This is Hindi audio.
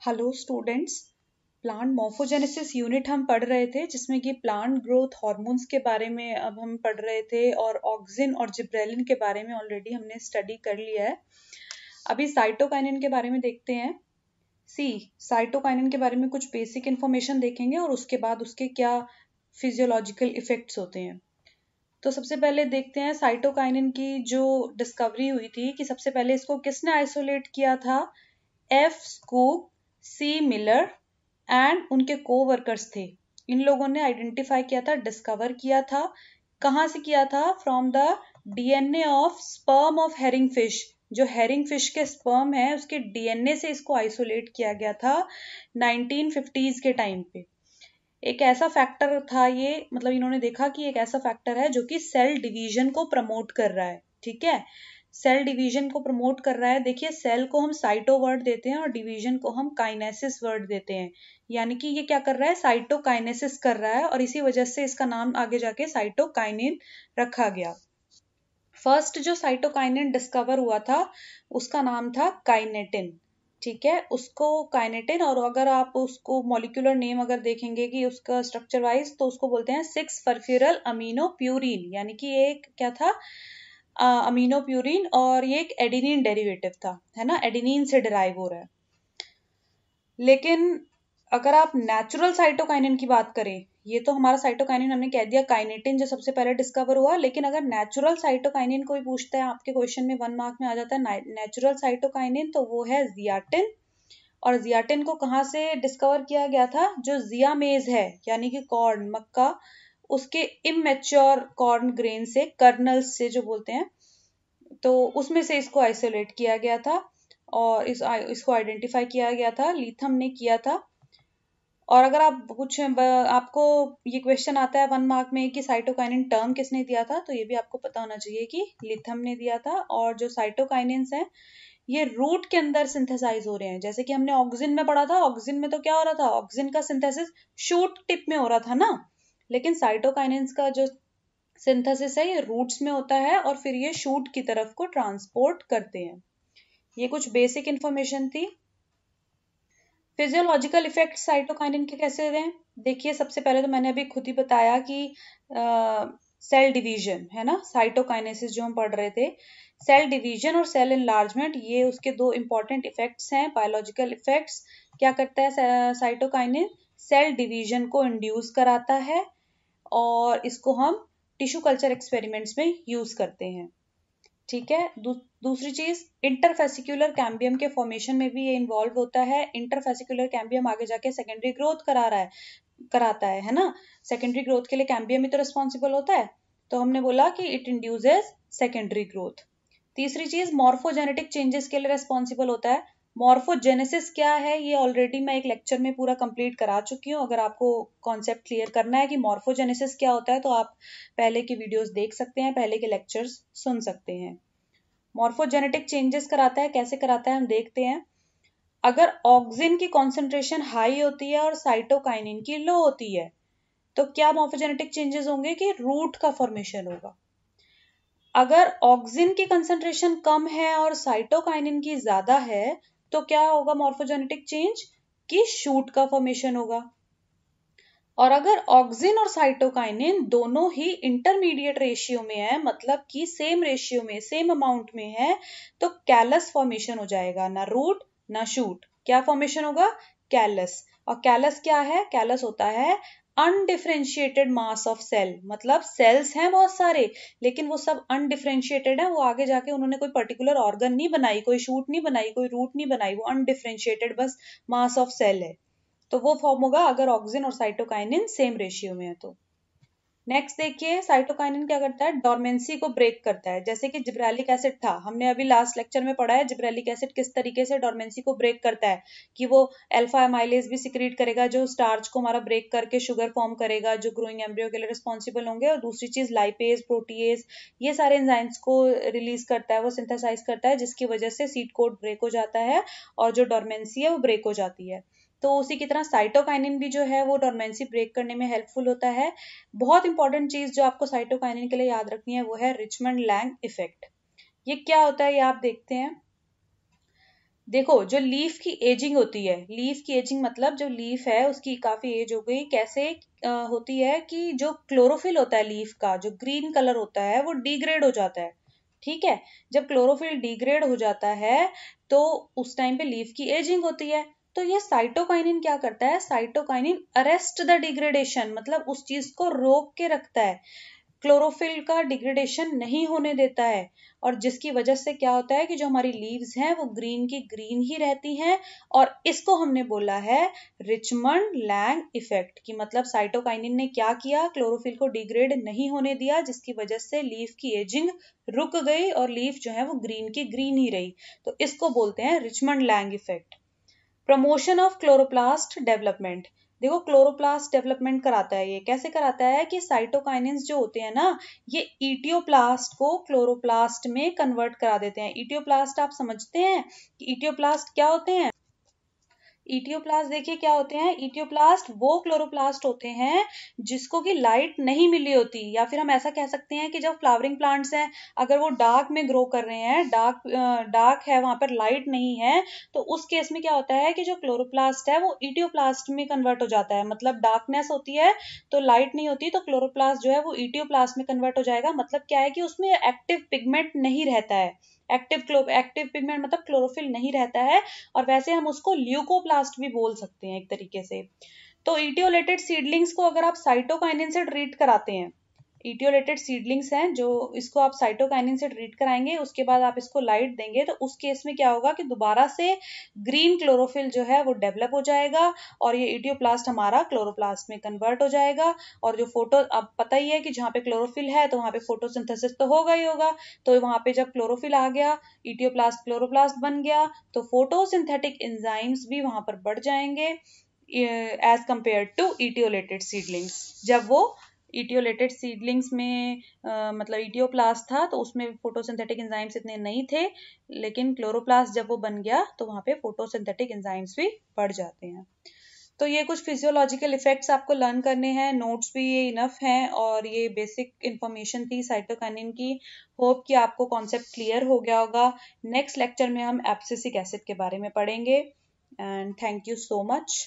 Hello students. Plant morphogenesis unit हम पढ़ रहे थे जिसमें कि प्लांट ग्रोथ हार्मोन्स के बारे में अब हम पढ़ रहे थे और ऑक्सिन और जिब्रेलिन के बारे में ऑलरेडी हमने स्टडी कर लिया है। अभी साइटोकाइनिन के बारे में देखते हैं। साइटोकाइनिन के बारे में कुछ बेसिक इन्फॉर्मेशन देखेंगे और उसके बाद उसके क्या फिजियोलॉजिकल इफेक्ट्स होते हैं। तो सबसे पहले देखते हैं साइटोकाइनिन की जो डिस्कवरी हुई थी कि सबसे पहले इसको किसने आइसोलेट किया था। F Skoog, C Miller and उनके कोवर्कर्स थे। इन लोगों ने आइडेंटिफाई किया था, डिस्कवर किया था। कहाँ से किया था? From the DNA of sperm of herring fish. जो हेरिंग फिश के स्पर्म है उसके डीएनए से इसको आइसोलेट किया गया था 1950s के टाइम पे। एक ऐसा फैक्टर था ये, मतलब इन्होंने देखा कि एक ऐसा फैक्टर है जो कि सेल डिवीजन को प्रमोट कर रहा है। ठीक है, सेल डिवीजन को प्रमोट कर रहा है। देखिए, सेल को हम साइटो वर्ड देते हैं और डिवीजन को हम काइनेसिस वर्ड देते हैं। यानी कि ये क्या कर रहा है? साइटोकाइनेसिस कर रहा है और इसी वजह से इसका नाम आगे जाके साइटोकाइनिन रखा गया। फर्स्ट जो साइटोकाइनिन डिस्कवर हुआ था उसका नाम था काइनेटिन। ठीक है, उसको काइनेटिन, और अगर आप उसको मॉलिक्यूलर नेम अगर देखेंगे कि उसका स्ट्रक्चर वाइज, तो उसको बोलते हैं 6-फर्फ्यूरल अमीनो प्यूरिन। यानी कि एक क्या था? अमीनो प्यूरिन, और ये एक एडिनिन डेरिवेटिव था, है ना, एडिनिन से डिराइव हो रहा है। लेकिन अगर आप नेचुरल साइटोकाइनिन की बात करें, ये तो हमारा साइटोकाइनिन हमने कह दिया काइनेटिन जो सबसे पहले डिस्कवर हुआ, लेकिन अगर नेचुरल साइटोकाइनिन कोई पूछता है आपके क्वेश्चन में 1 मार्क में आ जाता है नेचुरल साइटोकाइनिन, तो वो है जियाटिन। और जियाटिन को कहाँ से डिस्कवर किया गया था? जो जियामेज है, यानी कि कॉर्न, मक्का, उसके इमेच्योर कॉर्न ग्रेन से, कर्नल्स से जो बोलते हैं, तो उसमें से इसको आइसोलेट किया गया था और इसको आइडेंटिफाई किया गया था, लीथम ने किया था। और अगर आप आपको ये क्वेश्चन आता है 1 मार्क में कि साइटोकाइनिन टर्म किसने दिया था, तो ये भी आपको पता होना चाहिए कि लिथम ने दिया था। और जो साइटोकाइनिन्स हैं ये रूट के अंदर सिंथेसाइज हो रहे हैं। जैसे कि हमने ऑक्सिन में पढ़ा था, ऑक्सिन में तो क्या हो रहा था? ऑक्सिन का सिंथेसिस शूट टिप में हो रहा था ना, लेकिन साइटोकाइनिन्स का जो सिंथेसिस है ये रूट्स में होता है और फिर ये शूट की तरफ को ट्रांसपोर्ट करते हैं। ये कुछ बेसिक इंफॉर्मेशन थी। फिजियोलॉजिकल इफेक्ट साइटोकाइनिन के कैसे हैं? देखिए, सबसे पहले तो मैंने अभी खुद ही बताया कि सेल डिवीजन है ना, साइटोकाइनेसिस जो हम पढ़ रहे थे, सेल डिवीजन और सेल एनलार्जमेंट, ये उसके दो इंपॉर्टेंट इफेक्ट्स हैं, बायोलॉजिकल इफेक्ट्स। क्या करता है साइटोकाइनिन? सेल डिवीजन को इंड्यूस कराता है और इसको हम टिश्यू कल्चर एक्सपेरिमेंट्स में यूज करते हैं। ठीक है, दूसरी चीज, इंटरफेसिकुलर कैम्बियम के फॉर्मेशन में भी ये इन्वॉल्व होता है। इंटरफेसिकुलर कैम्बियम आगे जाके सेकेंडरी ग्रोथ कराता है ना। सेकेंडरी ग्रोथ के लिए कैम्बियम ही तो रिस्पॉन्सिबल होता है, तो हमने बोला कि इट इंड्यूसेस सेकेंडरी ग्रोथ। तीसरी चीज, मॉर्फोजेनेटिक चेंजेस के लिए रिस्पॉन्सिबल होता है। मॉर्फोजेनेसिस क्या है ये ऑलरेडी मैं एक लेक्चर में पूरा कंप्लीट करा चुकी हूँ। अगर आपको कॉन्सेप्ट क्लियर करना है कि मॉर्फोजेनेसिस क्या होता है, तो आप पहले की वीडियोस देख सकते हैं, पहले के लेक्चर्स सुन सकते हैं। मॉर्फोजेनेटिक चेंजेस कराता है, कैसे कराता है हम देखते हैं। अगर ऑक्सिन की कॉन्सेंट्रेशन हाई होती है और साइटोकाइनिन की लो होती है, तो क्या मॉर्फोजेनेटिक चेंजेस होंगे कि रूट का फॉर्मेशन होगा। अगर ऑक्सिन की कंसंट्रेशन कम है और साइटोकाइनिन की ज्यादा है, तो क्या होगा मॉर्फोजेनेटिक चेंज? कि शूट का फॉर्मेशन होगा। और अगर ऑक्सिन और साइटोकाइनिन दोनों ही इंटरमीडिएट रेशियो में है, मतलब कि सेम रेशियो में, सेम अमाउंट में है, तो कैलस फॉर्मेशन हो जाएगा, ना रूट ना शूट। क्या फॉर्मेशन होगा? कैलस। और कैलस क्या है? कैलस होता है अनडिफरेंशिएटेड मास ऑफ सेल। मतलब सेल्स हैं बहुत सारे, लेकिन वो सब अनडिफरेंशिएटेड है। वो आगे जाके उन्होंने कोई पर्टिकुलर ऑर्गन नहीं बनाई, कोई शूट नहीं बनाई, कोई रूट नहीं बनाई, वो अनडिफरेंशिएटेड बस मास ऑफ सेल है। तो वो फॉर्म होगा अगर ऑक्सिन और साइटोकाइनिन सेम रेशियो में है तो। नेक्स्ट देखिए, साइटोकाइनिन क्या करता है? डोरमेंसी को ब्रेक करता है। जैसे कि जिब्रेलिक एसिड था, हमने अभी लास्ट लेक्चर में पढ़ा है जिब्रेलिक एसिड किस तरीके से डोरमेंसी को ब्रेक करता है, कि वो अल्फा एमाइलेज भी सिक्रीट करेगा जो स्टार्च को हमारा ब्रेक करके शुगर फॉर्म करेगा, जो ग्रोइंग एम्ब्रियो के लिए रिस्पॉन्सिबल होंगे। और दूसरी चीज लाइपेज, प्रोटीएज, ये सारे एंजाइम्स को रिलीज करता है, वो सिंथेसाइज करता है, जिसकी वजह से सीड कोड ब्रेक हो जाता है और जो डोरमेंसी है वो ब्रेक हो जाती है। तो उसी की तरह साइटोकाइनिन भी जो है वो डोरमेंसी ब्रेक करने में हेल्पफुल होता है। बहुत इंपॉर्टेंट चीज जो आपको साइटोकाइनिन के लिए याद रखनी है वो है रिचमंड लैंग इफेक्ट। ये क्या होता है ये आप देखते हैं। देखो, जो लीफ की एजिंग होती है, लीफ की एजिंग मतलब जो लीफ है उसकी काफी एज हो गई, कैसे होती है कि जो क्लोरोफिल होता है लीफ का, जो ग्रीन कलर होता है वो डिग्रेड हो जाता है। ठीक है, जब क्लोरोफिल डिग्रेड हो जाता है तो उस टाइम पे लीफ की एजिंग होती है। तो ये साइटोकाइनिन क्या करता है, साइटोकाइनिन अरेस्ट द डिग्रेडेशन, मतलब उस चीज को रोक के रखता है, क्लोरोफिल का डिग्रेडेशन नहीं होने देता है। और जिसकी वजह से क्या होता है कि जो हमारी लीव्स हैं वो ग्रीन की ग्रीन ही रहती हैं। और इसको हमने बोला है रिचमंड लैंग इफेक्ट, कि मतलब साइटोकाइनिन ने क्या किया, क्लोरोफिल को डिग्रेड नहीं होने दिया, जिसकी वजह से लीफ की एजिंग रुक गई और लीफ जो है वो ग्रीन की ग्रीन ही रही। तो इसको बोलते हैं Richmond Lang effect. Promotion of chloroplast development, देखो क्लोरोप्लास्ट डेवलपमेंट कराता है, ये कैसे कराता है कि साइटोकाइनिन्स जो होते हैं ना, ये ईटियोप्लास्ट को क्लोरोप्लास्ट में कन्वर्ट करा देते हैं। ईटियोप्लास्ट आप समझते हैं कि ईटियोप्लास्ट क्या होते हैं? ईटियोप्लास्ट देखिए क्या होते हैं, ईटियोप्लास्ट वो क्लोरोप्लास्ट होते हैं जिसको कि लाइट नहीं मिली होती, या फिर हम ऐसा कह सकते हैं कि जब फ्लावरिंग प्लांट्स हैं अगर वो डार्क में ग्रो कर रहे हैं, डार्क है, वहां पर लाइट नहीं है, तो उस केस में क्या होता है कि जो क्लोरोप्लास्ट है वो ईटियोप्लास्ट में कन्वर्ट हो जाता है। मतलब डार्कनेस होती है तो लाइट नहीं होती, तो क्लोरोप्लास्ट जो है वो ईटियोप्लास्ट में कन्वर्ट हो जाएगा। मतलब क्या है कि उसमें एक्टिव पिगमेंट नहीं रहता है, एक्टिव पिगमेंट मतलब क्लोरोफिल नहीं रहता है, और वैसे हम उसको ल्यूकोप्लास्ट भी बोल सकते हैं एक तरीके से। तो इटियोलेटेड सीडलिंग्स को अगर आप साइटोकाइनिन से ट्रीट कराते हैं, इटियोलेटेड सीडलिंग्स हैं जो, इसको आप साइटोकाइनिन से ट्रीट कराएंगे, उसके बाद आप इसको लाइट देंगे, तो उस केस में क्या होगा कि दोबारा से ग्रीन क्लोरोफिल जो है वो डेवलप हो जाएगा और ये इटियोप्लास्ट हमारा क्लोरोप्लास्ट में कन्वर्ट हो जाएगा। और जो फोटो, अब पता ही है कि जहाँ पे क्लोरोफिल है तो वहां पे फोटोसिंथेसिस तो होगा ही होगा, तो वहां पे जब क्लोरोफिल आ गया, इटियोप्लास्ट क्लोरोप्लास्ट बन गया, तो फोटोसिंथेटिक एंजाइम्स भी वहां पर बढ़ जाएंगे as compare to etiolated seedlings. जब वो इटियोलेटेड सीडलिंग्स में मतलब इटियोप्लास्ट था तो उसमें फोटोसिंथेटिक एंजाइम्स इतने नहीं थे, लेकिन क्लोरोप्लास्ट जब वो बन गया तो वहां पे फोटोसिंथेटिक एंजाइम्स भी बढ़ जाते हैं। तो ये कुछ फिजियोलॉजिकल इफेक्ट्स आपको लर्न करने हैं, नोट्स भी ये इनफ हैं और ये बेसिक इंफॉर्मेशन थी साइटोकाइनिन की। होप कि आपको कॉन्सेप्ट क्लियर हो गया होगा। नेक्स्ट लेक्चर में हम एब्सिसिक एसिड के बारे में पढ़ेंगे। And thank you so much.